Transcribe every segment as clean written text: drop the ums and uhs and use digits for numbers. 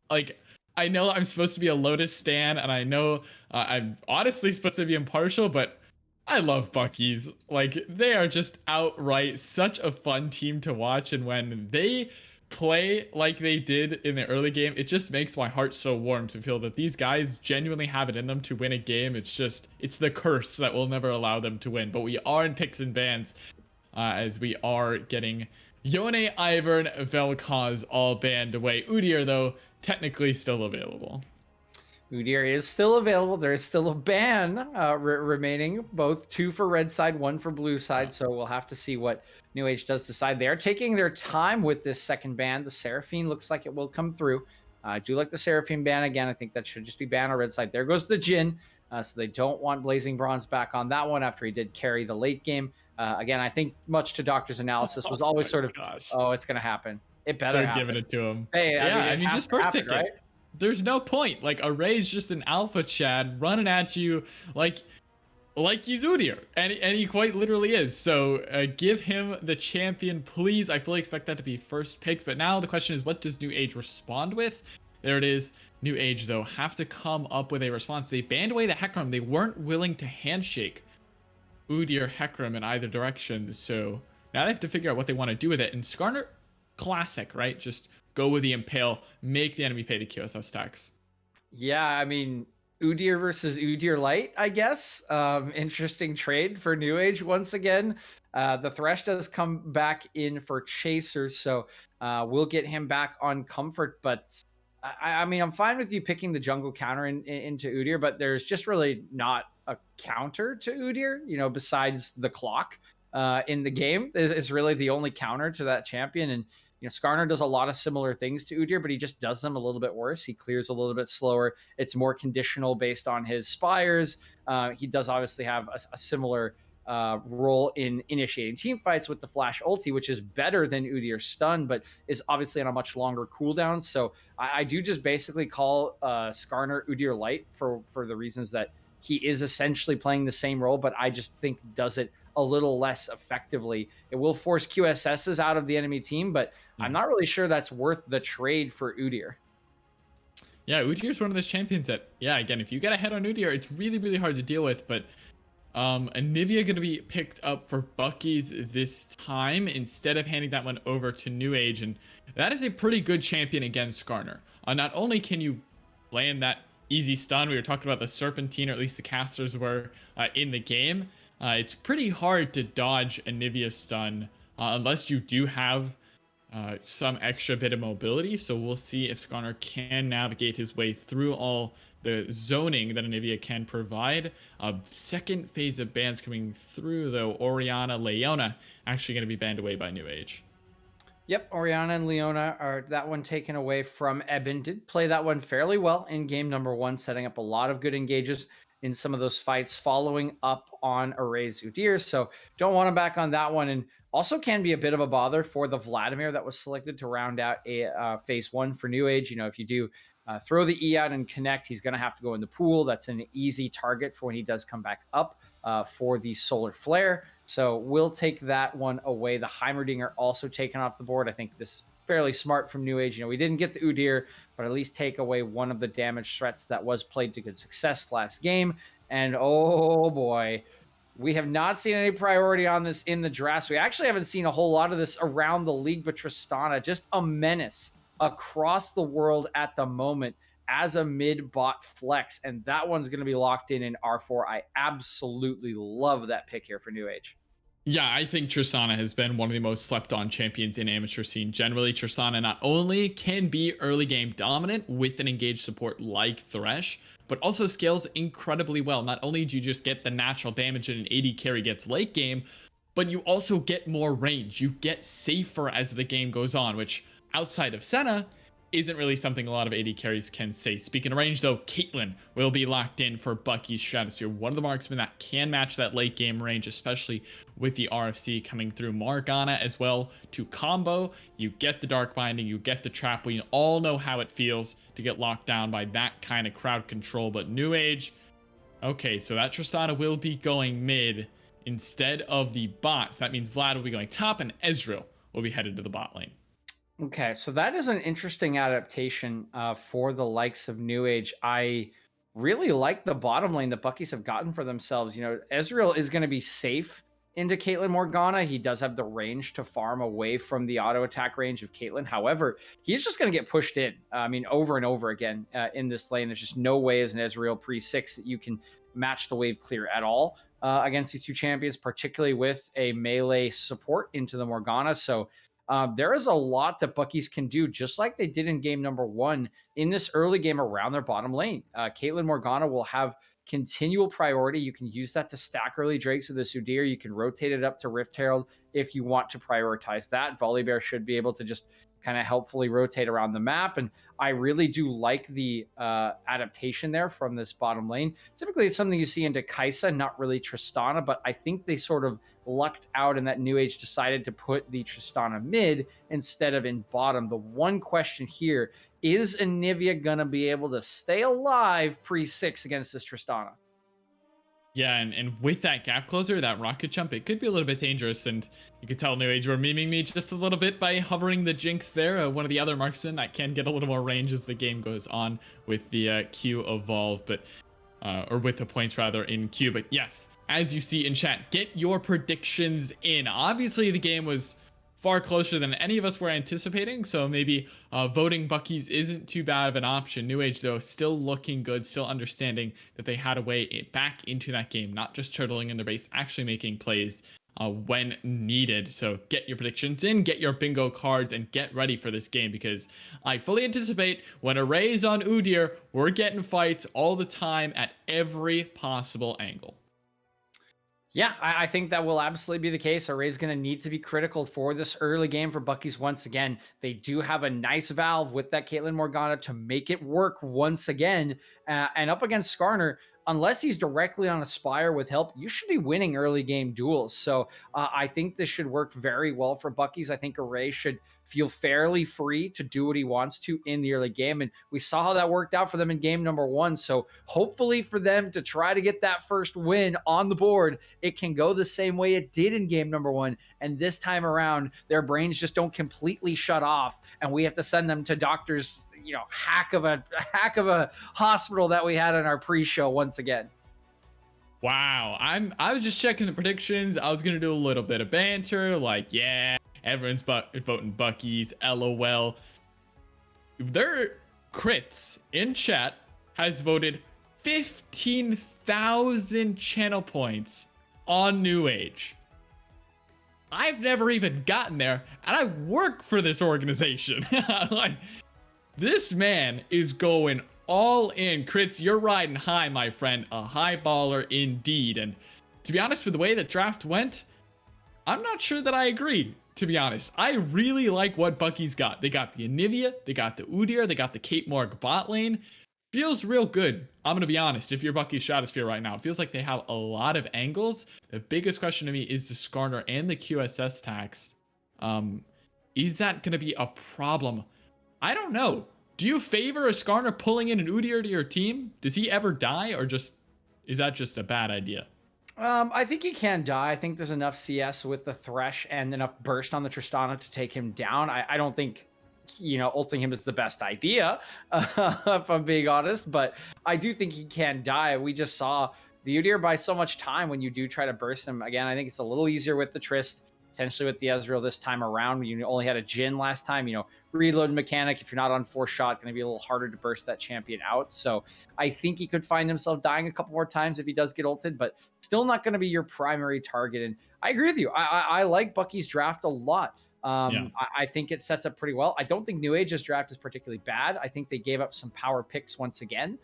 like, I know I'm supposed to be a Lotus stan, and I know I'm honestly supposed to be impartial, but I love Bucky's. Like, they are just outright such a fun team to watch, and when they play like they did in the early game, it just makes my heart so warm to feel that these guys genuinely have it in them to win a game. It's the curse that will never allow them to win. But we are in picks and bans, as we are getting Yone, Ivern, Vel'Koz all banned away. Udyr, though, technically still available. Udyr is still available. There is still a ban remaining, both 2 for red side, 1 for blue side. So we'll have to see what New Age does decide. They are taking their time with this second ban. The Seraphine looks like it will come through. I do like the Seraphine ban again. I think that should just be ban on red side. There goes the Jhin. So they don't want Blazing Bronze back on that one after he did carry the late game. Again, I think much to Doctor's analysis was Oh always my sort of, gosh. oh, it's going to happen. It better They're happen. giving it to him. Hey, Yeah, it has just to first happen, pick right? it. There's no point. Like, Array's just an alpha Chad running at you like he's Udyr, and he quite literally is. So give him the champion, please. I fully expect that to be first picked. But now the question is, what does New Age respond with? There it is. New Age, though, have to come up with a response. They banned away the Hecarim. They weren't willing to handshake Udyr Hecarim in either direction. So now they have to figure out what they want to do with it. And Skarner, classic, right? Just go with the Impale, make the enemy pay the QSS tax. Yeah, I mean, Udyr versus Udyr Light, I guess. Interesting trade for New Age once again. The Thresh does come back in for Chasers, so we'll get him back on Comfort. But I mean, I'm fine with you picking the jungle counter into Udyr, but there's just really not a counter to Udyr, besides the clock in the game is really the only counter to that champion. And Skarner does a lot of similar things to Udyr, but he just does them a little bit worse. He clears a little bit slower. It's more conditional based on his spires. He does obviously have a similar role in initiating team fights with the flash ulti, which is better than Udyr's stun, but is obviously on a much longer cooldown. So I do just basically call Skarner Udyr Light for the reasons that he is essentially playing the same role, but I just think does it a little less effectively. It will force QSSs out of the enemy team, but I'm not really sure that's worth the trade for Udyr. Yeah, Udyr is one of those champions that, yeah, again, if you get ahead on Udyr, it's really, really hard to deal with. But Anivia going to be picked up for Bucky's this time instead of handing that one over to New Age. And that is a pretty good champion against Skarner. Not only can you land that easy stun, we were talking about the Serpentine, or at least the casters were in the game. It's pretty hard to dodge Anivia's stun unless you do have some extra bit of mobility. So we'll see if Skarner can navigate his way through all the zoning that Anivia can provide. Second phase of bans coming through, though. Orianna, Leona actually going to be banned away by New Age. Yep, Orianna and Leona are that one taken away from Eben. Did play that one fairly well in game number 1, setting up a lot of good engages in some of those fights, following up on Array's Udyr. So don't want him back on that one. And also can be a bit of a bother for the Vladimir that was selected to round out a phase 1 for New Age. If you do throw the E out and connect, he's going to have to go in the pool. That's an easy target for when he does come back up for the Solar Flare. So we'll take that one away. The Heimerdinger also taken off the board. I think this is fairly smart from New Age. We didn't get the Udyr, but at least take away one of the damage threats that was played to good success last game. And oh boy, we have not seen any priority on this in the drafts. We actually haven't seen a whole lot of this around the league, but Tristana, just a menace across the world at the moment as a mid-bot flex. And that one's going to be locked in R4. I absolutely love that pick here for New Age. Yeah, I think Tristana has been one of the most slept on champions in amateur scene. Generally, Tristana not only can be early game dominant with an engaged support like Thresh, but also scales incredibly well. Not only do you just get the natural damage that an AD carry gets late game, but you also get more range. You get safer as the game goes on, which outside of Senna isn't really something a lot of AD carries can say. Speaking of range, though, Caitlyn will be locked in for Bucky's Stratosphere. One of the marksmen that can match that late game range, especially with the RFC coming through. Morgana as well to combo. You get the Dark Binding, you get the Trap. We all know how it feels to get locked down by that kind of crowd control. But New Age, okay, so that Tristana will be going mid instead of the bots. That means Vlad will be going top and Ezreal will be headed to the bot lane. Okay, so that is an interesting adaptation for the likes of New Age. I really like the bottom lane the Buckies have gotten for themselves. You know, Ezreal is going to be safe into Caitlyn Morgana. He does have the range to farm away from the auto attack range of Caitlyn. However, he's just going to get pushed in. I mean, over and over again in this lane. There's just no way as an Ezreal pre 6 that you can match the wave clear at all against these two champions, particularly with a melee support into the Morgana. So, there is a lot that Buckies can do, just like they did in game number one in this early game around their bottom lane. Caitlyn Morgana will have continual priority. You can use that to stack early Drakes with the Sudir. You can rotate it up to Rift Herald if you want to prioritize that. Volibear should be able to just kind of helpfully rotate around the map. And I really do like the adaptation there from this bottom lane. Typically, it's something you see into Kaisa, not really Tristana, but I think they sort of lucked out and that New Age decided to put the Tristana mid instead of in bottom. The one question here is Anivia going to be able to stay alive pre 6 against this Tristana? Yeah, and with that gap closer, that rocket jump, it could be a little bit dangerous. And you could tell New Age were memeing me just a little bit by hovering the Jinx there. One of the other marksmen that can get a little more range as the game goes on with the Q evolve, but or with the points rather in Q. But yes, as you see in chat, get your predictions in. Obviously, the game was far closer than any of us were anticipating, so maybe voting Bucky's isn't too bad of an option. New Age, though, still looking good, still understanding that they had a way back into that game, not just turtling in their base, actually making plays when needed. So get your predictions in, get your bingo cards, and get ready for this game, because I fully anticipate when Array's on Udyr, we're getting fights all the time at every possible angle. Yeah, I think that will absolutely be the case. Array's going to need to be critical for this early game for Bucky's once again. They do have a nice valve with that Caitlyn Morgana to make it work once again. And up against Skarner, unless he's directly on a Spire with help, you should be winning early game duels. So I think this should work very well for Bucky's. I think Array should feel fairly free to do what he wants to in the early game. And we saw how that worked out for them in game number one. So hopefully for them to try to get that first win on the board, it can go the same way it did in game number one. And this time around, their brains just don't completely shut off. And we have to send them to doctors, hack of a hospital that we had in our pre-show once again. Wow, I was just checking the predictions. I was gonna do a little bit of banter, like, yeah, everyone's voting Bucky's, LOL. Their crits in chat has voted 15,000 channel points on New Age. I've never even gotten there, and I work for this organization. Like, this man is going all in. Crits, you're riding high, my friend. A high baller indeed. And to be honest, with the way that draft went, I'm not sure that I agree, to be honest. I really like what Bucky's got. They got the Anivia, they got the Udyr, they got the Kate Morg bot lane. Feels real good. I'm going to be honest. If you're Bucky's Stratosphere right now, it feels like they have a lot of angles. The biggest question to me is the Skarner and the QSS tax. Is that going to be a problem? I don't know. Do you favor a Skarner pulling in an Udyr to your team? Does he ever die, or is that just a bad idea? I think he can die. I think there's enough CS with the Thresh and enough burst on the Tristana to take him down. I don't think, ulting him is the best idea, if I'm being honest, but I do think he can die. We just saw the Udyr buy so much time when you do try to burst him. Again, I think it's a little easier with the Trist, potentially with the Ezreal this time around. You only had a Jhin last time, reload mechanic. If you're not on 4-shot, going to be a little harder to burst that champion out. So I think he could find himself dying a couple more times if he does get ulted, but still not going to be your primary target. And I agree with you. I like Bucky's draft a lot. Yeah. I think it sets up pretty well. I don't think New Age's draft is particularly bad. I think they gave up some power picks once again,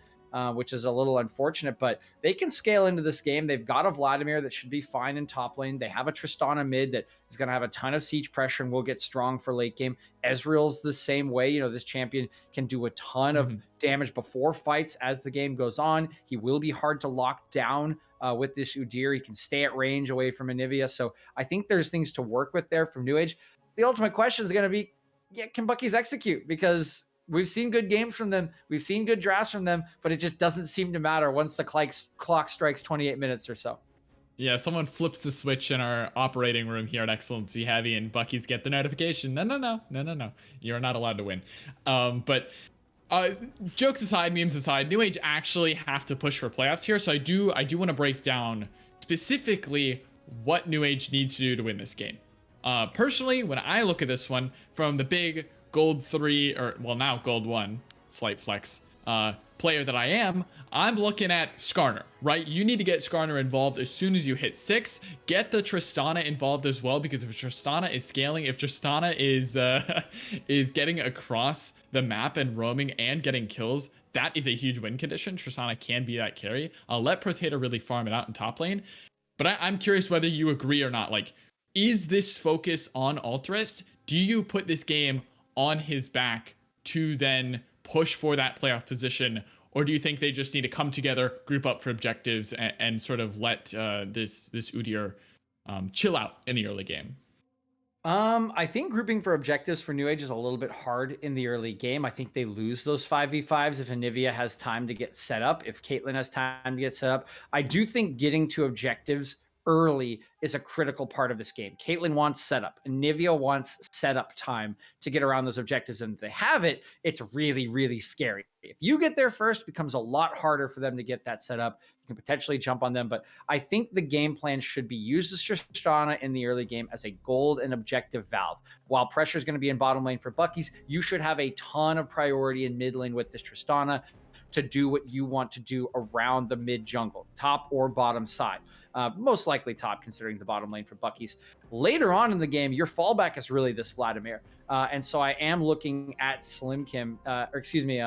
which is a little unfortunate, but they can scale into this game. They've got a Vladimir that should be fine in top lane. They have a Tristana mid that is going to have a ton of siege pressure and will get strong for late game. Ezreal's the same way. This champion can do a ton of damage before fights as the game goes on. He will be hard to lock down with this Udyr. He can stay at range away from Anivia. So I think there's things to work with there from New Age. The ultimate question is going to be, can Bucky's execute? Because we've seen good games from them. We've seen good drafts from them, but it just doesn't seem to matter once the clock strikes 28 minutes or so. Yeah, someone flips the switch in our operating room here at Excellency Heavy, and Bucky's get the notification. No, no, no, no, no, no. You're not allowed to win. But uh, jokes aside, memes aside, New Age actually have to push for playoffs here. So I do want to break down specifically what New Age needs to do to win this game. Personally, when I look at this one from the big gold 3, or well, now gold 1, slight flex, player that I am, I'm looking at Skarner, right? You need to get Skarner involved as soon as you hit 6. Get the Tristana involved as well, because if Tristana is scaling, if Tristana is is getting across the map and roaming and getting kills, that is a huge win condition. Tristana can be that carry. I'll let Potato really farm it out in top lane. But I'm curious whether you agree or not. Like, is this focus on Altruist? Do you put this game on his back to then push for that playoff position? Or do you think they just need to come together, group up for objectives, and sort of let this Udyr chill out in the early game? I think grouping for objectives for New Age is a little bit hard in the early game. I think they lose those 5v5s if Anivia has time to get set up, if Caitlyn has time to get set up. I do think getting to objectives early is a critical part of this game. Caitlyn wants setup, and Nivea wants setup time to get around those objectives. And if they have it, it's really, really scary. If you get there first, it becomes a lot harder for them to get that set up. You can potentially jump on them. But I think the game plan should be use the Tristana in the early game as a gold and objective valve. While pressure is going to be in bottom lane for Bucky's, you should have a ton of priority in mid lane with this Tristana to do what you want to do around the mid jungle, top or bottom side. Most likely top, considering the bottom lane for Bucky's. Later on in the game, your fallback is really this Vladimir. And so I am looking at Slim Kim, or excuse me,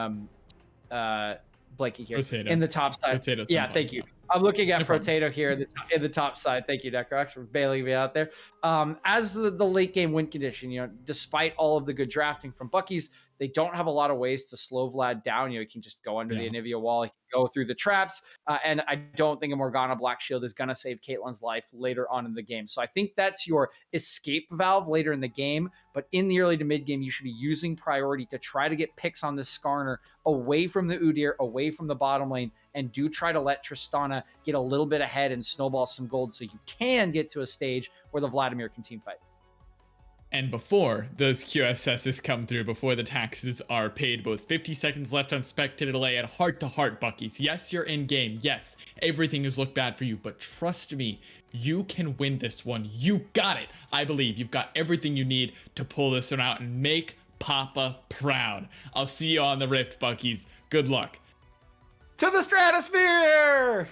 Blakey here Potato. in the top side. Potato, yeah, thank you. I'm looking at Potato here in the top side. Thank you, Necrox, for bailing me out there. As the late game win condition, despite all of the good drafting from Bucky's, they don't have a lot of ways to slow Vlad down. He can just go under the Anivia wall. He can go through the traps. And I don't think a Morgana Black Shield is going to save Caitlyn's life later on in the game. So I think that's your escape valve later in the game. But in the early to mid game, you should be using priority to try to get picks on this Skarner away from the Udyr, away from the bottom lane, and do try to let Tristana get a little bit ahead and snowball some gold so you can get to a stage where the Vladimir can team fight. And before those QSSs come through, before the taxes are paid, both 50 seconds left on spectator delay at heart-to-heart, Buckies. Yes, you're in game. Yes, everything has looked bad for you, but trust me, you can win this one. You got it. I believe you've got everything you need to pull this one out and make Papa proud. I'll see you on the Rift, Buckies. Good luck. To the Stratosphere!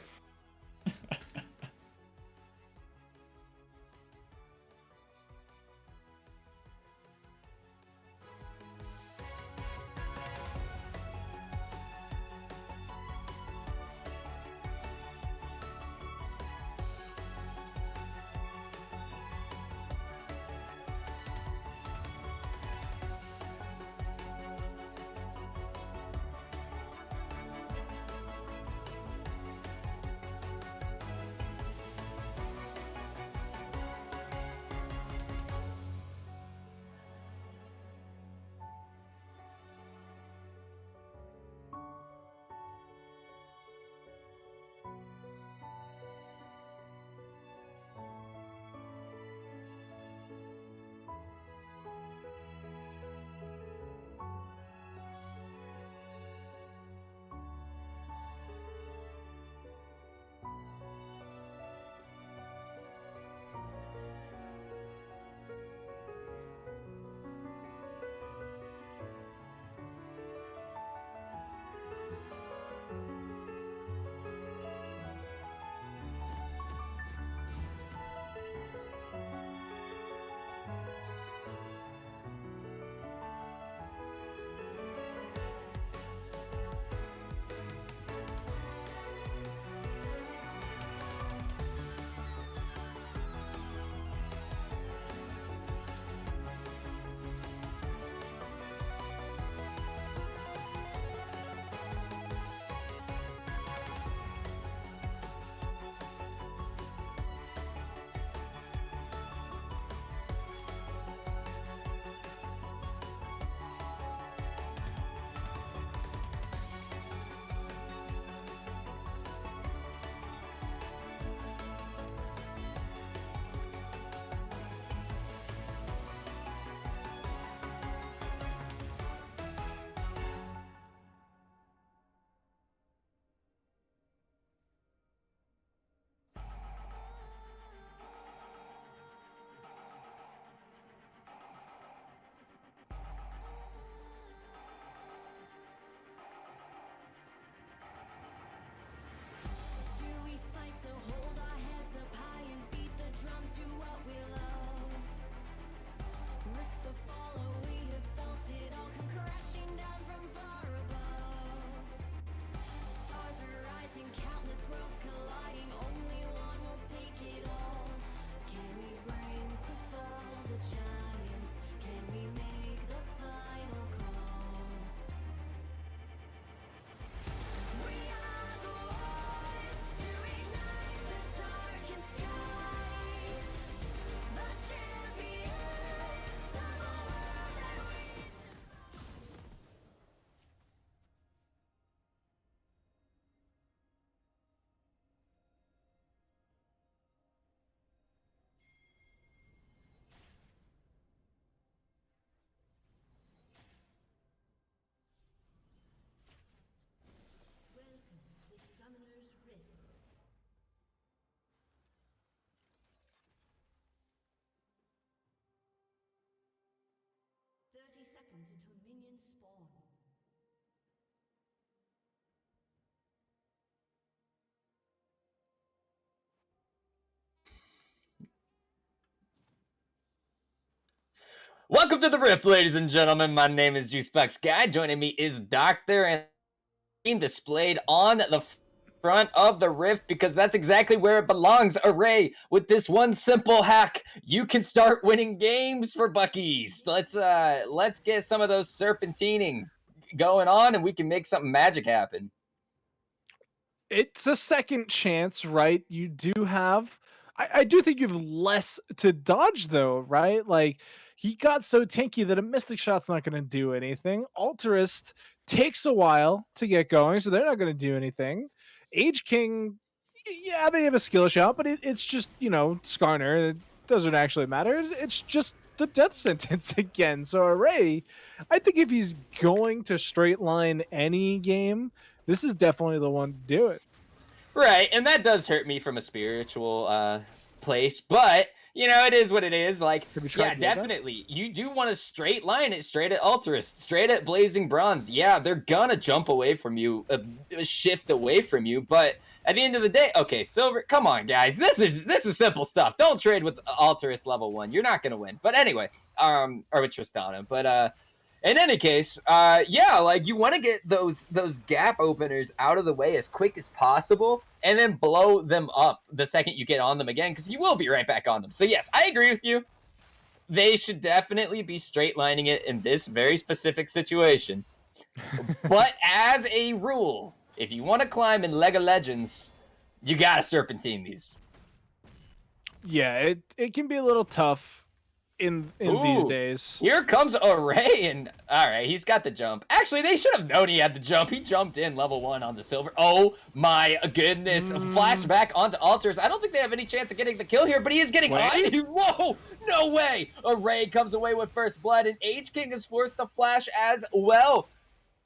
seconds until minions spawn. Welcome to the Rift, ladies and gentlemen. My name is Juicebox Guy. Joining me is Doctor, and being displayed on the front of the Rift because that's exactly where it belongs. Array, with this one simple hack, you can start winning games for Buckies. Let's get some of those serpentining going on, and we can make something magic happen. It's a second chance, right? You do have. I do think you have less to dodge, though, right? Like, he got so tanky that a Mystic Shot's not going to do anything. Alterist takes a while to get going, so they're not going to do anything. Age King, yeah, they have a skill shot, but it's just, Skarner. It doesn't actually matter. It's just the death sentence again. So Array, I think if he's going to straight line any game, this is definitely the one to do it. Right, and that does hurt me from a spiritual place, but it is what it is. Like, yeah, definitely. You do want to straight line it straight at Alterist, straight at Blazing Bronze. Yeah, they're gonna jump away from you, shift away from you, but at the end of the day, okay, Silver, come on, guys, this is simple stuff. Don't trade with Alterist level 1. You're not gonna win. But anyway, or with Tristana, but in any case, yeah, like, you want to get those gap openers out of the way as quick as possible and then blow them up the second you get on them again, because you will be right back on them. So yes, I agree with you. They should definitely be straight lining it in this very specific situation. But as a rule, if you want to climb in League of Legends, you gotta serpentine these. Yeah, it can be a little tough in these days. Here comes Array, and all right, he's got the jump. Actually, they should have known he had the jump. He jumped in level 1 on the Silver. Oh my goodness. Flashback onto Altars. I don't think they have any chance of getting the kill here, but he is getting on. Whoa, no way. Array comes away with first blood, and Age King is forced to flash as well.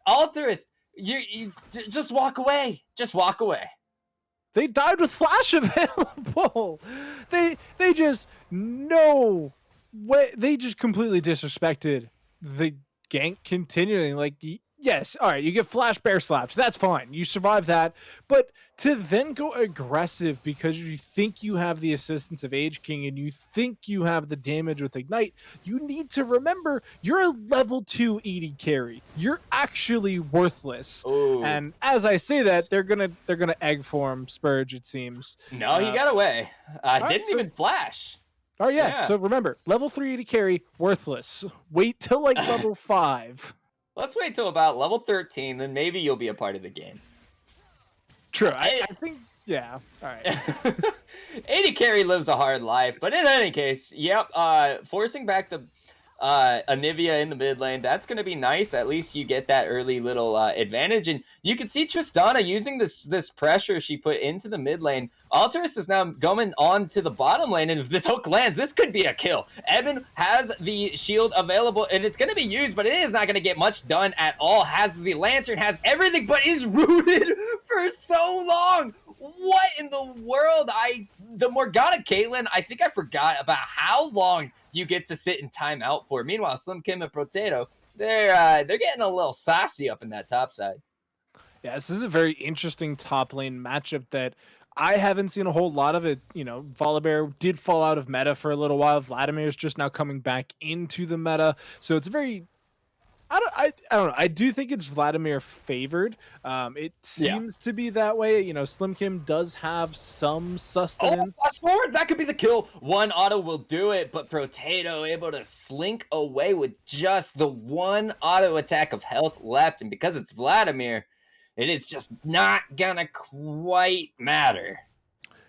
Altars, you just walk away. Just walk away. They died with flash available. They just they just completely disrespected the gank continuing. Like, yes, all right, you get flash bear slaps, that's fine, you survive that, but to then go aggressive because you think you have the assistance of Age King and you think you have the damage with Ignite, you need to remember you're a level 2 AD carry. You're actually worthless. Ooh. And as I say that, they're gonna egg form Spurge, it seems. No, he got away. Didn't even flash. Oh yeah. So remember, level 3 AD carry, worthless. Wait till like level 5. Let's wait till about level 13, then maybe you'll be a part of the game. True. I think, yeah. All right. 80 carry lives a hard life, but in any case, yep. Forcing back the Anivia in the mid lane, that's going to be nice. At least you get that early little advantage, and you can see Tristana using this pressure she put into the mid lane. Alteris is now going on to the bottom lane, and if this hook lands, this could be a kill. Evan has the shield available, and it's going to be used, but it is not going to get much done at all. Has the lantern, has everything, but is rooted for so long. What in the world? The Morgana Caitlyn, I think I forgot about how long you get to sit in timeout for. Meanwhile, Slim Kim and Potato, they're getting a little saucy up in that top side. Yeah, this is a very interesting top lane matchup that I haven't seen a whole lot of it. Volibear did fall out of meta for a little while. Vladimir's just now coming back into the meta. So it's very... I don't know. I do think it's Vladimir favored. It seems to be that way. Slim Kim does have some sustenance. Oh, flash forward! That could be the kill. One auto will do it, but Potato able to slink away with just the one auto attack of health left. And because it's Vladimir, it is just not gonna quite matter.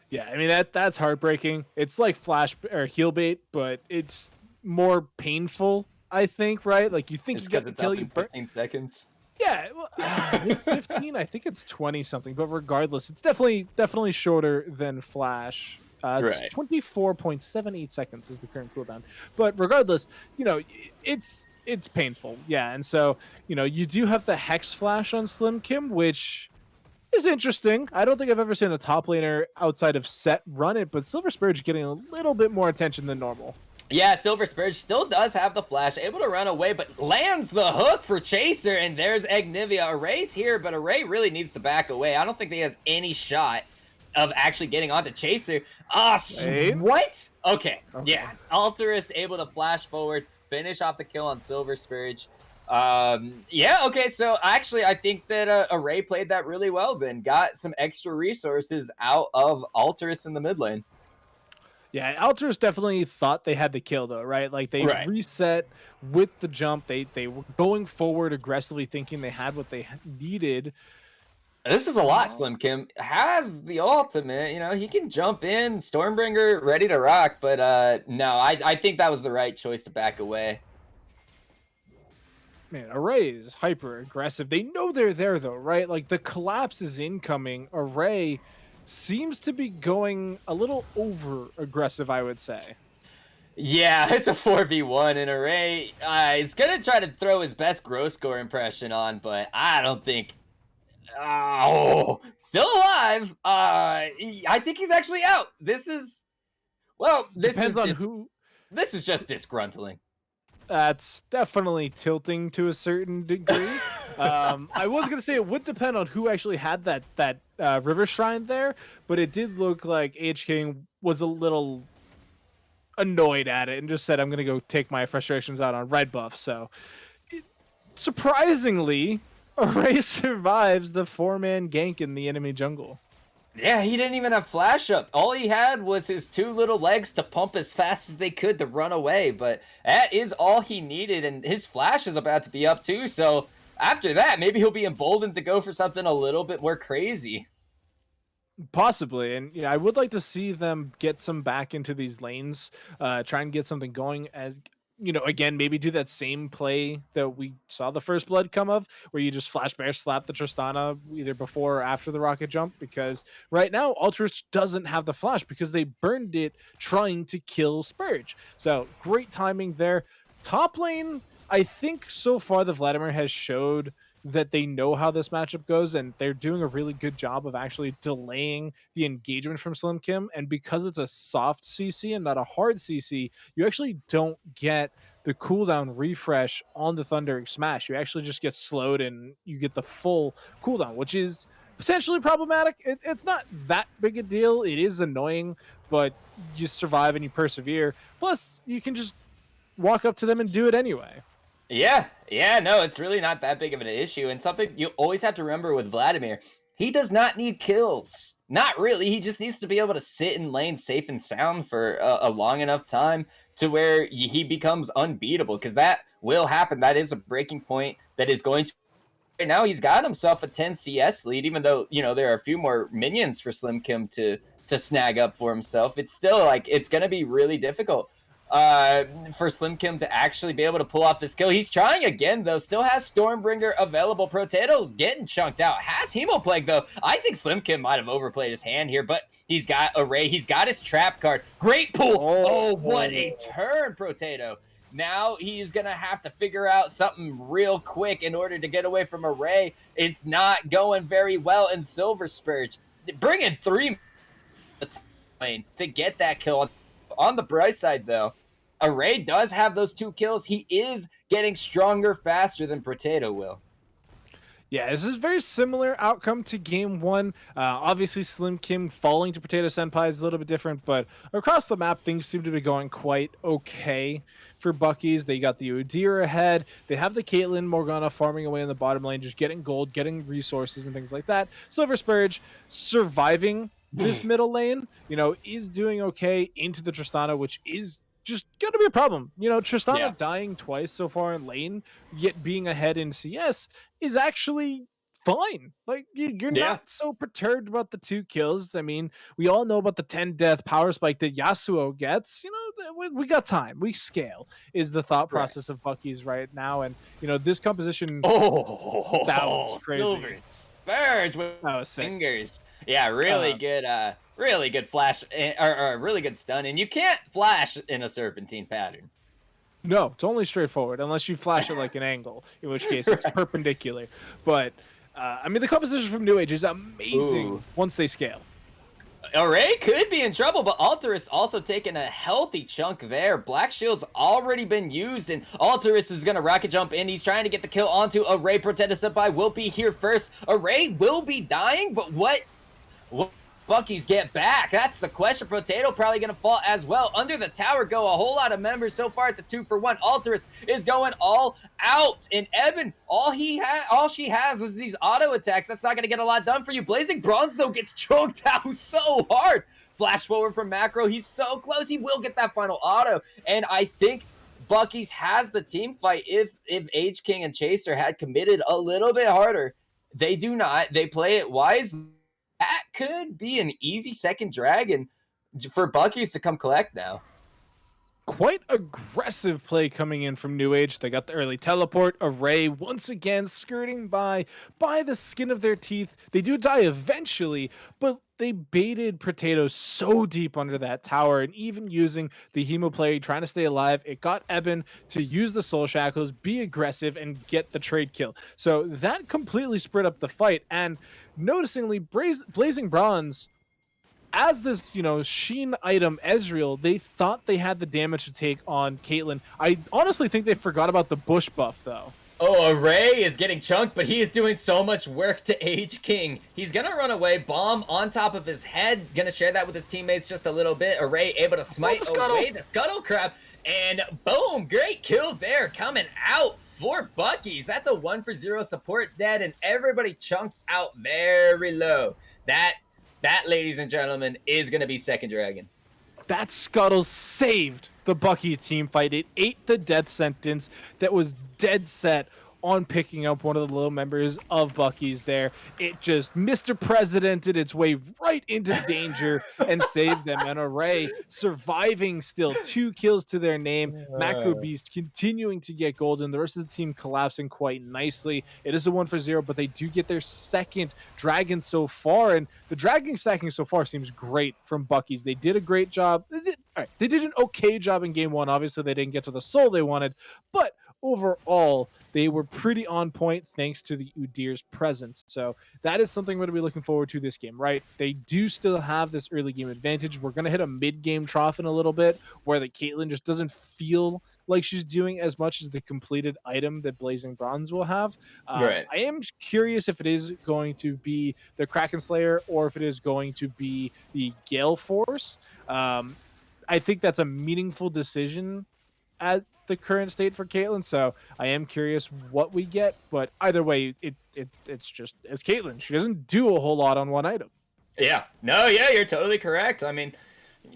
Yeah, I mean that's heartbreaking. It's like flash or heal bait, but it's more painful. I think, right? Like, you think you get the kill, you 15 seconds. Yeah, well, 15. I think it's 20 something, but regardless, it's definitely shorter than Flash. It's 24.78 seconds is the current cooldown. But regardless, it's painful. Yeah, and so you do have the Hex Flash on Slim Kim, which is interesting. I don't think I've ever seen a top laner outside of Set run it, but Silver Spurge getting a little bit more attention than normal. Yeah, Silver Spurge still does have the flash, able to run away, but lands the hook for Chaser, and there's Egnivia. Array's here, but Array really needs to back away. I don't think that he has any shot of actually getting onto Chaser. What? Okay, yeah. Alterist able to flash forward, finish off the kill on Silver Spurge. Yeah, okay, so actually I think that Array played that really well then. Got some extra resources out of Alterist in the mid lane. Yeah, Alterist definitely thought they had the kill though, right? Like they reset with the jump. They were going forward aggressively, thinking they had what they needed. This is a lot. Slim Kim has the ultimate. You know, he can jump in, Stormbringer ready to rock. But no, I think that was the right choice to back away. Man, Array is hyper aggressive. They know they're there though, right? Like the collapse is incoming. Array seems to be going a little over aggressive, I would say. Yeah, it's a 4v1, and Array is gonna try to throw his best gross score impression on, but I don't think. Oh, still alive. I think he's actually out. This is, well, this depends on just, who. This is just disgruntling. That's definitely tilting to a certain degree. I was gonna say it would depend on who actually had that river shrine there, but it did look like H King was a little annoyed at it and just said, "I'm gonna go take my frustrations out on red buff." So, surprisingly, Array survives the 4-man gank in the enemy jungle. Yeah, he didn't even have flash up. All he had was his 2 little legs to pump as fast as they could to run away, but that is all he needed, and his flash is about to be up too, so after that, maybe he'll be emboldened to go for something a little bit more crazy. Possibly, and yeah, I would like to see them get some back into these lanes, try and get something going. As you know, again, maybe do that same play that we saw the first blood come of, where you just flash bear slap the Tristana either before or after the rocket jump, because right now Alterist doesn't have the flash because they burned it trying to kill Spurge. So great timing there. Top lane, I think so far the Vladimir has showed that they know how this matchup goes, and they're doing a really good job of actually delaying the engagement from Slim Kim. And because it's a soft CC and not a hard CC, you actually don't get the cooldown refresh on the Thundering Smash. You actually just get slowed and you get the full cooldown, which is potentially problematic. It's not that big a deal. It is annoying, but you survive and you persevere. Plus, you can just walk up to them and do it anyway. Yeah, no, it's really not that big of an issue. And something you always have to remember with Vladimir, he does not need kills. Not really. He just needs to be able to sit in lane safe and sound for a long enough time to where he becomes unbeatable, because that will happen. That is a breaking point that is going to... Right now, he's got himself a 10 CS lead, even though, you know, there are a few more minions for Slim Kim to snag up for himself. It's still, like, it's going to be really difficult for Slim Kim to actually be able to pull off this kill. He's trying again, though. Still has Stormbringer available. Protato's getting chunked out. Has Hemoplague, though. I think Slim Kim might have overplayed his hand here, but he's got Array. He's got his trap card. Great pull. Oh, what a turn, Protato. Now he's going to have to figure out something real quick in order to get away from Array. It's not going very well in Silver Spurge. Bringing 3 lane to get that kill. On the bright side, though, Array does have those 2 kills. He is getting stronger faster than Potato will. Yeah, this is very similar outcome to game 1. Obviously, Slim Kim falling to Potato Senpai is a little bit different, but across the map, things seem to be going quite okay for Bucky's. They got the Udyr ahead. They have the Caitlyn Morgana farming away in the bottom lane, just getting gold, getting resources and things like that. Silver Spurge surviving this middle lane, you know, is doing okay into the Tristana, which is just going to be a problem. You know, Tristana dying twice so far in lane, yet being ahead in CS is actually fine. Like, you're not so perturbed about the 2 kills. I mean, we all know about the 10 death power spike that Yasuo gets. You know, we got time. We scale is the thought process of Bucky's right now. And, you know, this composition... that was crazy. Silver Spurge with fingers. Yeah, really good flash, or really good stun, and you can't flash in a serpentine pattern. No, it's only straightforward, unless you flash it like an angle, in which case it's perpendicular. But, I mean, the composition from New Age is amazing once they scale. Array could be in trouble, but Alterus also taking a healthy chunk there. Black Shield's already been used, and Alterus is going to rocket jump in. He's trying to get the kill onto Array, protected up by Will be here first. Array will be dying, but what Bucky's get back? That's the question. Potato probably going to fall as well. Under the tower go a whole lot of members. So far, it's a 2-for-1. Alterus is going all out. And Evan, all she has is these auto attacks. That's not going to get a lot done for you. Blazing Bronze, though, gets choked out so hard. Flash forward from Macro. He's so close. He will get that final auto. And I think Bucky's has the team fight if Age King and Chaser had committed a little bit harder. They do not. They play it wisely. That could be an easy second dragon for Bucky's to come collect now. Quite aggressive play coming in from New Age. They got the early teleport. Array once again skirting by the skin of their teeth. They do die eventually, but they baited Potato so deep under that tower, and even using the Hemo play, trying to stay alive, it got Eben to use the Soul Shackles, be aggressive, and get the trade kill. So that completely split up the fight, and noticingly, Blazing Bronze, as this, Sheen item Ezreal, they thought they had the damage to take on Caitlyn. I honestly think they forgot about the bush buff, though. Oh, Array is getting chunked, but he is doing so much work to Age King. He's gonna run away, bomb on top of his head, gonna share that with his teammates just a little bit. Array able to smite away the Scuttle Crab, and boom, great kill there coming out for Bucky's. That's a 1-for-0 support dead, and everybody chunked out very low. That, ladies and gentlemen, is gonna be second dragon. That Scuttle saved the Bucky team fight. It ate the death sentence that was dead set on picking up one of the low members of Bucky's there. It just Mr. Presidented its way right into danger and saved them. And Array surviving still, 2 kills to their name. Macro Beast continuing to get golden. The rest of the team collapsing quite nicely. It is a 1-for-0, but they do get their second dragon so far. And the dragon stacking so far seems great from Bucky's. They did a great job. They did an okay job in game 1. Obviously, they didn't get to the soul they wanted, but overall, they were pretty on point thanks to the Udir's presence. So that is something we're going to be looking forward to this game, right? They do still have this early game advantage. We're going to hit a mid-game trough in a little bit where the Caitlyn just doesn't feel like she's doing as much as the completed item that Blazing Bronze will have. Right. I am curious if it is going to be the Kraken Slayer or if it is going to be the Gale Force. I think that's a meaningful decision at the current state for Caitlyn, so I am curious what we get, but either way, it's Caitlyn. She doesn't do a whole lot on one item. Yeah, you're totally correct. I mean,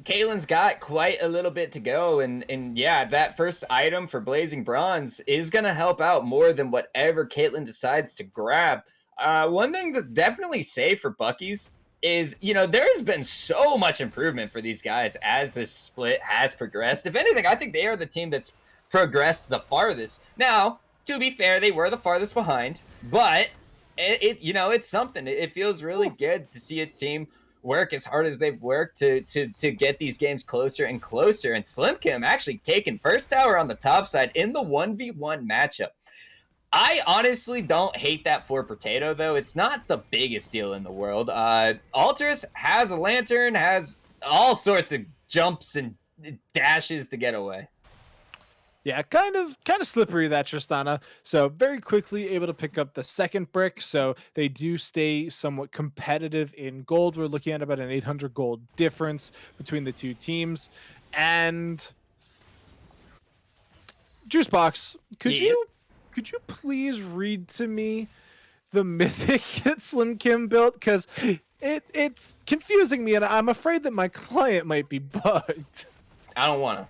Caitlyn's got quite a little bit to go, and yeah, that first item for Blazing Bronze is gonna help out more than whatever Caitlyn decides to grab. One thing to definitely say for Bucky's is, there has been so much improvement for these guys as this split has progressed. If anything, I think they are the team that's progressed the farthest. Now, to be fair, they were the farthest behind, but it's something. It feels really good to see a team work as hard as they've worked to get these games closer and closer. And Slim Kim actually taking first tower on the top side in the 1v1 matchup. I honestly don't hate that for Potato, though. It's not the biggest deal in the world. Alterus has a lantern, has all sorts of jumps and dashes to get away. Yeah, kind of slippery, that Tristana. So very quickly able to pick up the second brick. So they do stay somewhat competitive in gold. We're looking at about an 800 gold difference between the two teams. And Juicebox, could you please read to me the mythic that Slim Kim built? Because it's confusing me, and I'm afraid that my client might be bugged. I don't want to.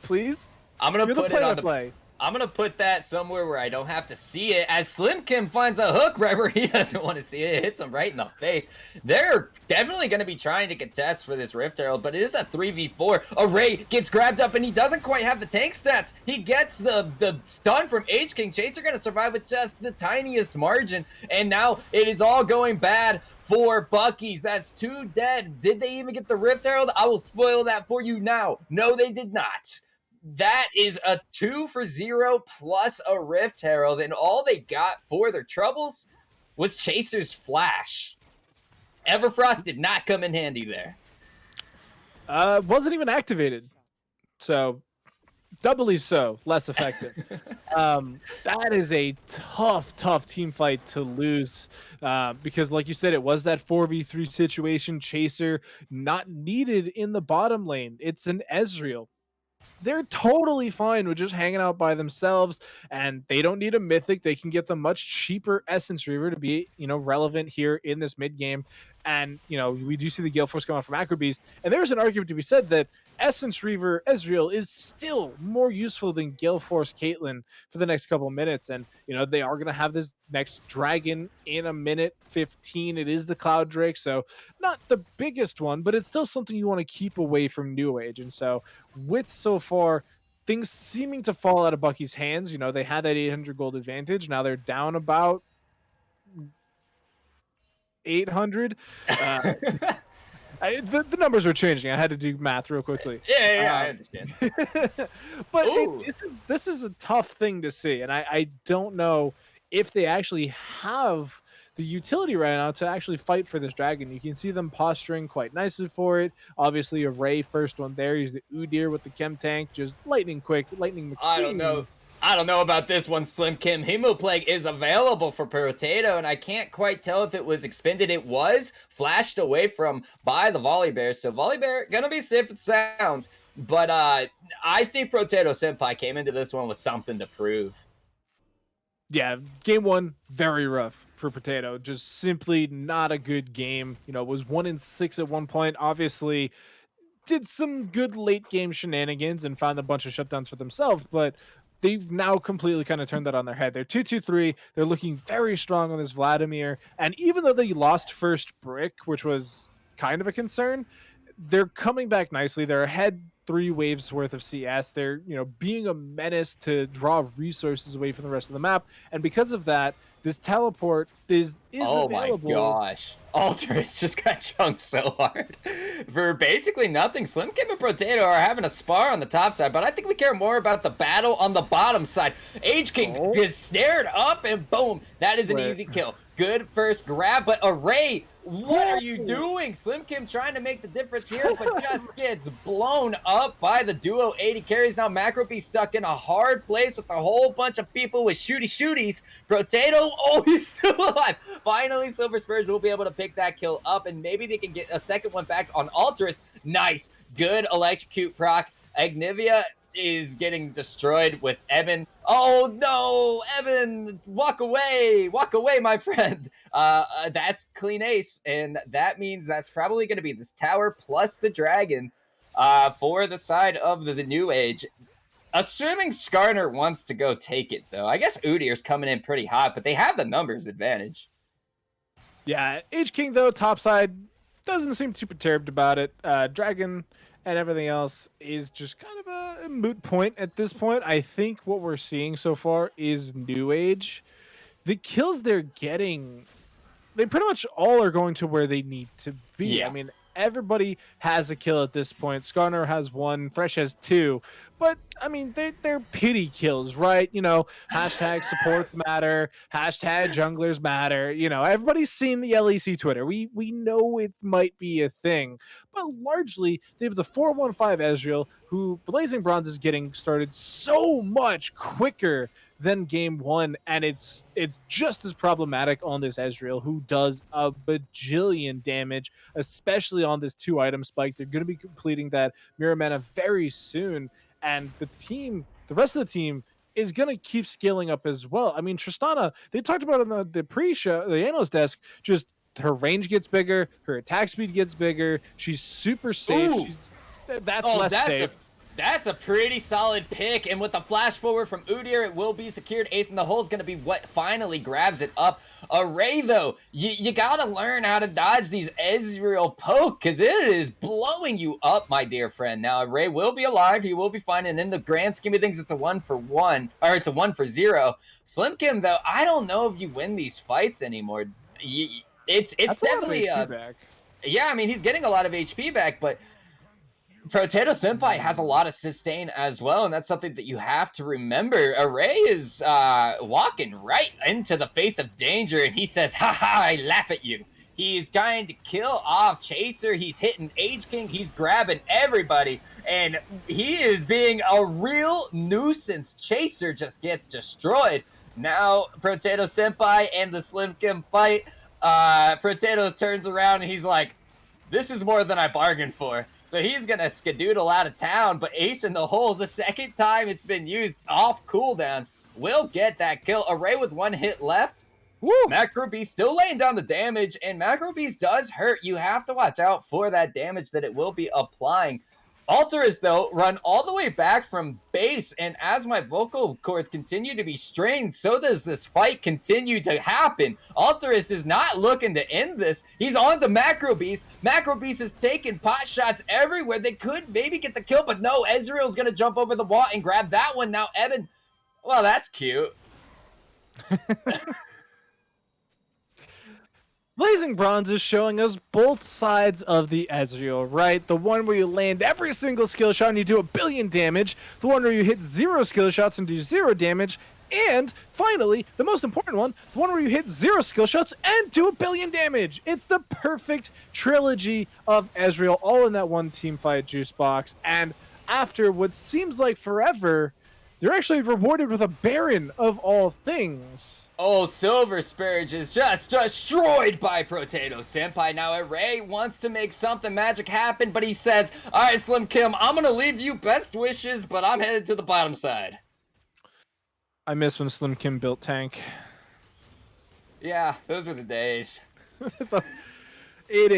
Please? I'm gonna put it on the play. I'm gonna put that somewhere where I don't have to see it. As Slim Kim finds a hook right where he doesn't want to see it, hits him right in the face. They're definitely gonna be trying to contest for this Rift Herald, but it is a 3v4. Array gets grabbed up and he doesn't quite have the tank stats. He gets the stun from Age King. Chaser gonna survive with just the tiniest margin, and now it is all going bad for Bucky's. That's 2 dead. Did they even get the Rift Herald? I will spoil that for you now. No, they did not. That is a 2-for-0 plus a Rift Herald, and all they got for their troubles was Chaser's Flash. Everfrost did not come in handy there. Wasn't even activated, so doubly so, less effective. That is a tough team fight to lose, because like you said, it was that 4v3 situation. Chaser not needed in the bottom lane. It's an Ezreal. They're totally fine with just hanging out by themselves, and they don't need a mythic. They can get the much cheaper Essence Reaver to be, relevant here in this mid game. And we do see the Gale Force come out from Acro Beast, and there's an argument to be said that Essence Reaver Ezreal is still more useful than Gale Force Caitlyn for the next couple of minutes. And they are going to have this next dragon in a minute 15. It is the Cloud Drake, so not the biggest one, but it's still something you want to keep away from New Age. And so with so far things seeming to fall out of Bucky's hands, they had that 800 gold advantage. Now they're down about 800. The numbers are changing. I had to do math real quickly. Yeah, I understand. But this is a tough thing to see, and I don't know if they actually have the utility right now to actually fight for this dragon. You can see them posturing quite nicely for it. Obviously, Array first one there. He's the Udyr with the chem tank, just lightning quick, lightning McQueen. I don't know about this one, Slim Kim. Hemoplague is available for Potato, and I can't quite tell if it was expended. It was flashed away from by the Volibear, so Volibear gonna be safe and sound. But I think Potato Senpai came into this one with something to prove. Yeah, game one, very rough for Potato. Just simply not a good game. Was 1-6 at one point. Obviously, did some good late game shenanigans and found a bunch of shutdowns for themselves, but they've now completely kind of turned that on their head. They're 2-2-3. They're looking very strong on this Vladimir. And even though they lost first brick, which was kind of a concern, they're coming back nicely. They're ahead 3 waves worth of CS. They're, being a menace to draw resources away from the rest of the map. And because of that, this teleport is available. Oh my gosh. Alterous just got chunked so hard. For basically nothing. Slim Kim and Potato are having a spar on the top side, but I think we care more about the battle on the bottom side. Age King is snared up, and boom. That is an easy kill. Good first grab, but Array, what are you doing? Slim Kim trying to make the difference here, but just gets blown up by the duo 80 carries. Now Macro be stuck in a hard place with a whole bunch of people with shooties. Potato, he's still alive. Finally, Silver Spurs will be able to pick that kill up, and maybe they can get a second one back on Alterous. Nice. Good electrocute proc. Agnivia is getting destroyed with Evan. Oh no, Evan, walk away, my friend. That's clean ace, and that means that's probably going to be this tower plus the dragon for the side of the New Age. Assuming Skarner wants to go take it, though. I guess Udyr's coming in pretty hot, but they have the numbers advantage. Yeah, Age King, though, topside, doesn't seem too perturbed about it. Dragon and everything else is just kind of a moot point at this point. I think what we're seeing so far is New Age. The kills they're getting, they pretty much all are going to where they need to be. Yeah. I mean, everybody has a kill at this point. Skarner has 1, Thresh has 2, but I mean, they're pity kills, right? Hashtag supports matter, hashtag junglers matter. Everybody's seen the LEC Twitter. We know it might be a thing, but largely they have the 415 Ezreal, who Blazing Bronze is getting started so much quicker than game 1, and it's just as problematic on this Ezreal, who does a bajillion damage, especially on this 2-item spike. They're going to be completing that Mirror Mana very soon, and the rest of the team is going to keep scaling up as well. I mean, Tristana, they talked about it on the pre-show, the analyst desk, just her range gets bigger, her attack speed gets bigger, she's super safe. That's less safe. That's a pretty solid pick, and with the flash forward from Udyr, it will be secured. Ace in the hole is going to be what finally grabs it up. Array, though, you got to learn how to dodge these Ezreal poke, because it is blowing you up, my dear friend. Now, Array will be alive. He will be fine, and in the grand scheme of things, it's a 1-for-1, or it's a 1-for-0. Slim Kim, though, I don't know if you win these fights anymore. It's definitely back. Yeah, I mean, he's getting a lot of HP back, but Potato Senpai has a lot of sustain as well, and that's something that you have to remember. Array is walking right into the face of danger, and he says, "Ha ha, I laugh at you." He's trying to kill off Chaser. He's hitting H-King. He's grabbing everybody. And he is being a real nuisance. Chaser just gets destroyed. Now, Potato Senpai and the Slim Kim fight. Potato turns around and he's like, this is more than I bargained for. So he's going to skedoodle out of town. But Ace in the hole, the second time it's been used off cooldown, will get that kill. Array with 1 hit left. Woo! Macro Beast still laying down the damage, and Macro Beast does hurt. You have to watch out for that damage that it will be applying. Alterus, though, run all the way back from base, and as my vocal cords continue to be strained, so does this fight continue to happen. Alterus is not looking to end this. He's on to Macro Beast. Macro Beast is taking pot shots everywhere. They could maybe get the kill, but no, Ezreal's going to jump over the wall and grab that one. Now, Evan, well, that's cute. Blazing Bronze is showing us both sides of the Ezreal, right? The one where you land every single skill shot and you do 1 billion damage. The one where you hit 0 skill shots and do 0 damage. And finally, the most important one, the one where you hit 0 skill shots and do 1 billion damage. It's the perfect trilogy of Ezreal, all in that one team fight juice box. And after what seems like forever, they're actually rewarded with a Baron of all things. Oh, Silver Spurge is just destroyed by Potato Senpai. Now, Array wants to make something magic happen, but he says, all right, Slim Kim, I'm going to leave you best wishes, but I'm headed to the bottom side. I miss when Slim Kim built tank. Yeah, those were the days. It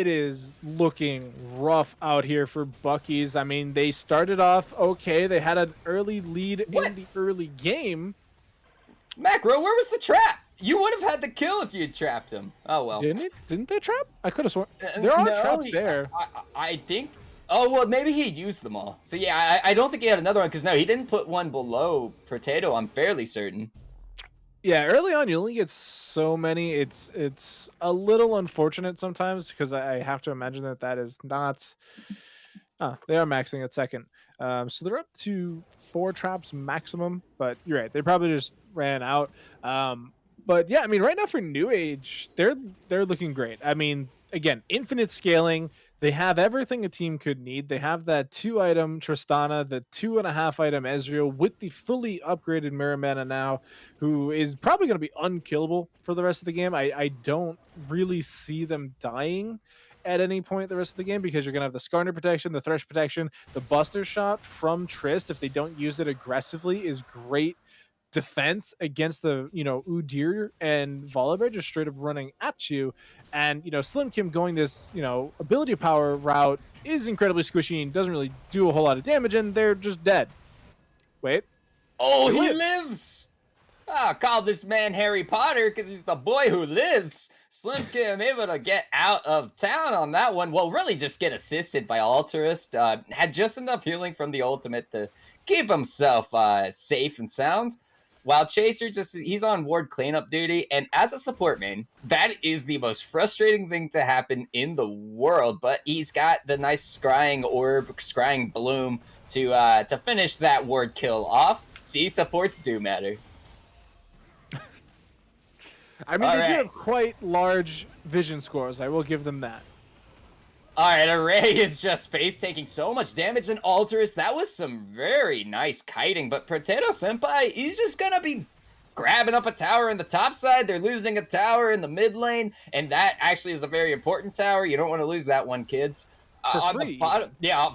is looking rough out here for Bucky's. I mean, they started off okay. They had an early lead in the early game. Macro, where was the trap? You would have had the kill if you had trapped him. Oh, well. Didn't they trap? I could have sworn. There are traps there. I think... Oh, well, maybe he used them all. So, yeah, I don't think he had another one, because, no, he didn't put one below Potato, I'm fairly certain. Yeah, early on, you only get so many. It's a little unfortunate sometimes, because I have to imagine that is not... they are maxing at second. So they're up to 4 traps maximum, but you're right. They probably just ran out. But yeah, I mean, right now for New Age, they're looking great. I mean, again, infinite scaling. They have everything a team could need. They have that 2-item Tristana, the 2.5-item Ezreal with the fully upgraded Mirror Mana now, who is probably going to be unkillable for the rest of the game. I don't really see them dying at any point the rest of the game, because you're going to have the Skarner protection, the Thresh protection, the Buster Shot from Trist, if they don't use it aggressively, is great defense against the, Udyr and Volibear just straight up running at you. And, Slim Kim going this, ability power route is incredibly squishy and doesn't really do a whole lot of damage, and they're just dead. Wait. Oh, he lives! Call this man Harry Potter because he's the boy who lives. Slim Kim able to get out of town on that one. Well, really just get assisted by Alterist. Had just enough healing from the ultimate to keep himself safe and sound. While Chaser he's on ward cleanup duty. And as a support main, that is the most frustrating thing to happen in the world. But he's got the nice scrying orb, scrying bloom to finish that ward kill off. See, supports do matter. I mean, they do have quite large vision scores. I will give them that. All right, Array is just taking so much damage, and Alterus, that was some very nice kiting, but Potato Senpai, he's just going to be grabbing up a tower in the top side. They're losing a tower in the mid lane, and that actually is a very important tower. You don't want to lose that one, kids. For free.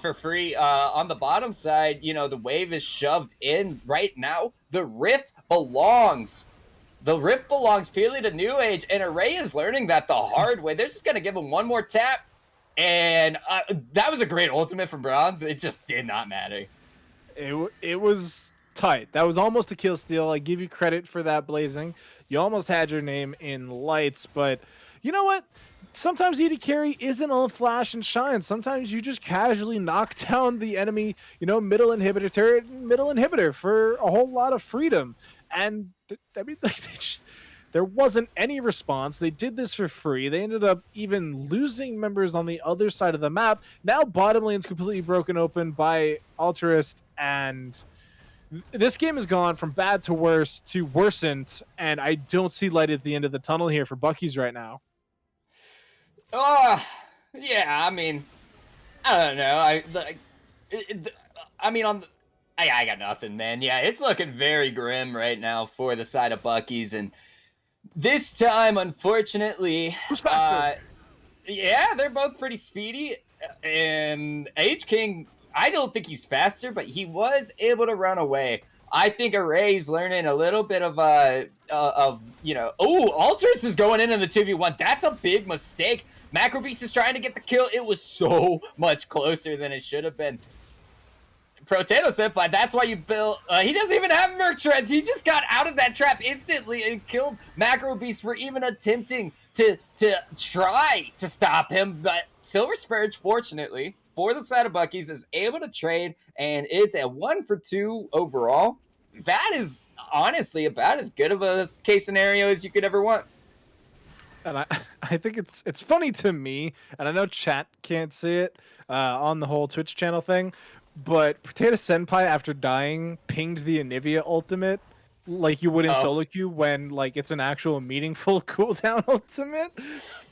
For free. On the bottom side, the wave is shoved in right now. The Rift belongs purely to New Age, and Array is learning that the hard way. They're just going to give him one more tap, and that was a great ultimate from Bronze. It just did not matter. It was tight. That was almost a kill steal. I give you credit for that, Blazing. You almost had your name in lights, but you know what? Sometimes AD carry isn't all flash and shine. Sometimes you just casually knock down the enemy, middle inhibitor, turret, middle inhibitor for a whole lot of freedom. And I mean, there wasn't any response. They did this for free. They ended up even losing members on the other side of the map. Now bottom lane's completely broken open by Alterist, and this game has gone from bad to worse to worsened, and I don't see light at the end of the tunnel here for Bucky's right now. Oh, yeah. I mean, I don't know. I mean, I got nothing, man. Yeah, it's looking very grim right now for the side of Bucky's, and this time, unfortunately, Who's faster? yeah, they're both pretty speedy. And H King, I don't think he's faster, but he was able to run away. I think Array's learning a little bit of oh, Altars is going in the 2v1. That's a big mistake. Macrobeast is trying to get the kill. It was so much closer than it should have been. Potato Senpai, that's why you built. He doesn't even have Merc Treads. He just got out of that trap instantly and killed Macro Beast for even attempting to try to stop him. But Silver Spurge, fortunately, for the side of Bucky's, is able to trade, and it's a 1-for-2 overall. That is honestly about as good of a case scenario as you could ever want. And I think it's funny to me, and I know chat can't see it on the whole Twitch channel thing, but Potato Senpai, after dying, pinged the Anivia ultimate like you would in solo queue when like it's an actual meaningful cooldown ultimate.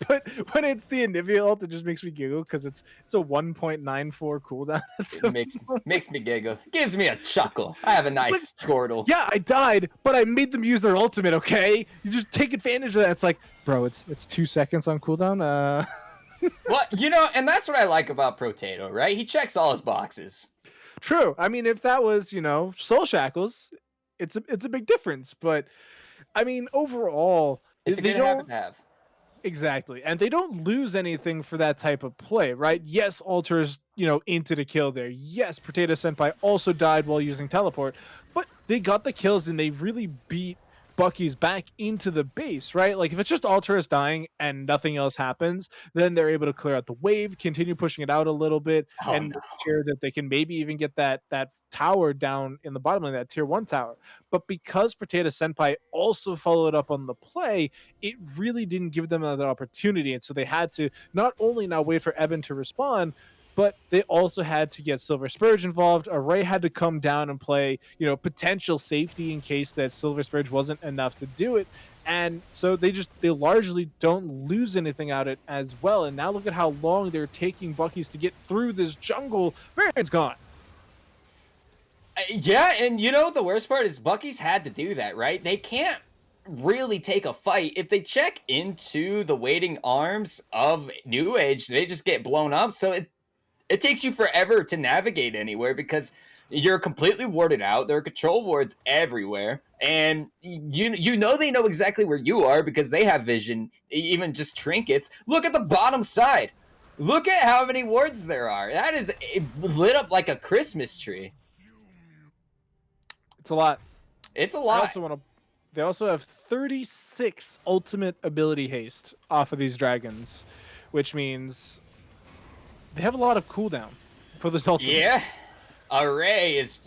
But when it's the Anivia ult, it just makes me giggle because it's a 1.94 cooldown. It makes me giggle. Gives me a chuckle. I have a nice chortle. Yeah, I died, but I made them use their ultimate. Okay, you just take advantage of that. It's like, bro, it's 2 seconds on cooldown. Well, you know, and that's what I like about Potato, right? He checks all his boxes. True. I mean, if that was, Soul Shackles, it's a big difference. But I mean, overall, it's a they good habit to have. Exactly, and they don't lose anything for that type of play, right? Yes, Altars, into the kill there. Yes, Potato Senpai also died while using teleport, but they got the kills and they really beat Bucky's back into the base, right? Like if it's just Altars dying and nothing else happens, then they're able to clear out the wave, continue pushing it out a little bit, and make sure that they can maybe even get that tower down in the bottom lane, that tier 1 tower. But because Potato Senpai also followed up on the play, it really didn't give them another opportunity, and so they had to not only now wait for Eben to respond, but they also had to get Silver Spurge involved. Array had to come down and play, potential safety in case that Silver Spurge wasn't enough to do it. And so they largely don't lose anything out it as well. And now look at how long they're taking Bucky's to get through this jungle. Baron's gone. Yeah, and the worst part is Bucky's had to do that, right? They can't really take a fight. If they check into the waiting arms of New Age, they just get blown up. So it takes you forever to navigate anywhere because you're completely warded out. There are control wards everywhere. And they know exactly where you are because they have vision, even just trinkets. Look at the bottom side. Look at how many wards there are. That is lit up like a Christmas tree. It's a lot. It's a lot. They also have 36 ultimate ability haste off of these dragons, which means they have a lot of cooldown for this ultimate. Yeah. Array is,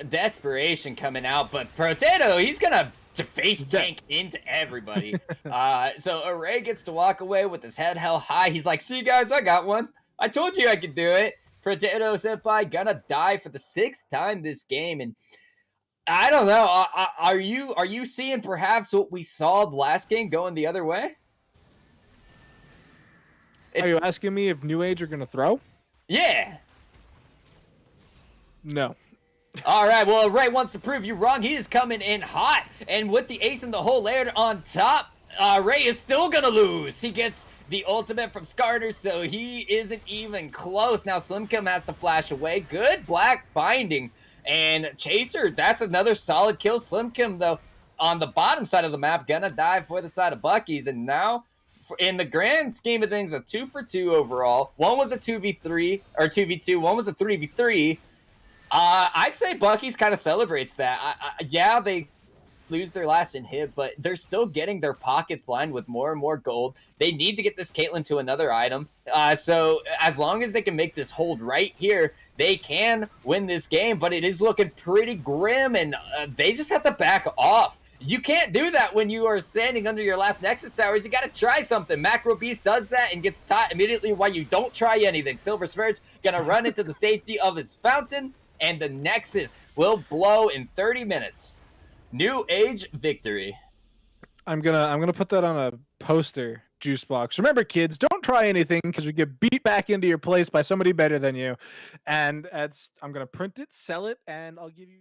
desperation coming out, but Potato, he's going to face tank into everybody. So Array gets to walk away with his head held high. He's like, see, guys, I got one. I told you I could do it. Potato Senpai gonna die for the 6th time this game, and I don't know. Are you seeing perhaps what we saw the last game going the other way? Are you asking me if New Age are going to throw? Yeah. No. All right. Well, Ray wants to prove you wrong. He is coming in hot, and with the ace in the hole layered on top, Ray is still going to lose. He gets the ultimate from Skarner, so he isn't even close. Now Slimkim has to flash away. Good black binding. And Chaser, that's another solid kill. Slimkim, though, on the bottom side of the map, gonna die for the side of Bucky's. And now, in the grand scheme of things, a 2-for-2 overall. One was a 2v3, or 2v2. One was a 3v3. I'd say Bucky's kind of celebrates that. Yeah, they lose their last inhib, but they're still getting their pockets lined with more and more gold. They need to get this Caitlyn to another item. So as long as they can make this hold right here, they can win this game, but it is looking pretty grim, and they just have to back off. You can't do that when you are standing under your last Nexus towers. You got to try something. Macro Beast does that and gets taught immediately why you don't try anything. Silver Spurge gonna run into the safety of his fountain, and the Nexus will blow in 30 minutes. New Age victory. I'm gonna put that on a poster juice box. Remember, kids, don't try anything because you get beat back into your place by somebody better than you. And I'm gonna print it, sell it, and I'll give you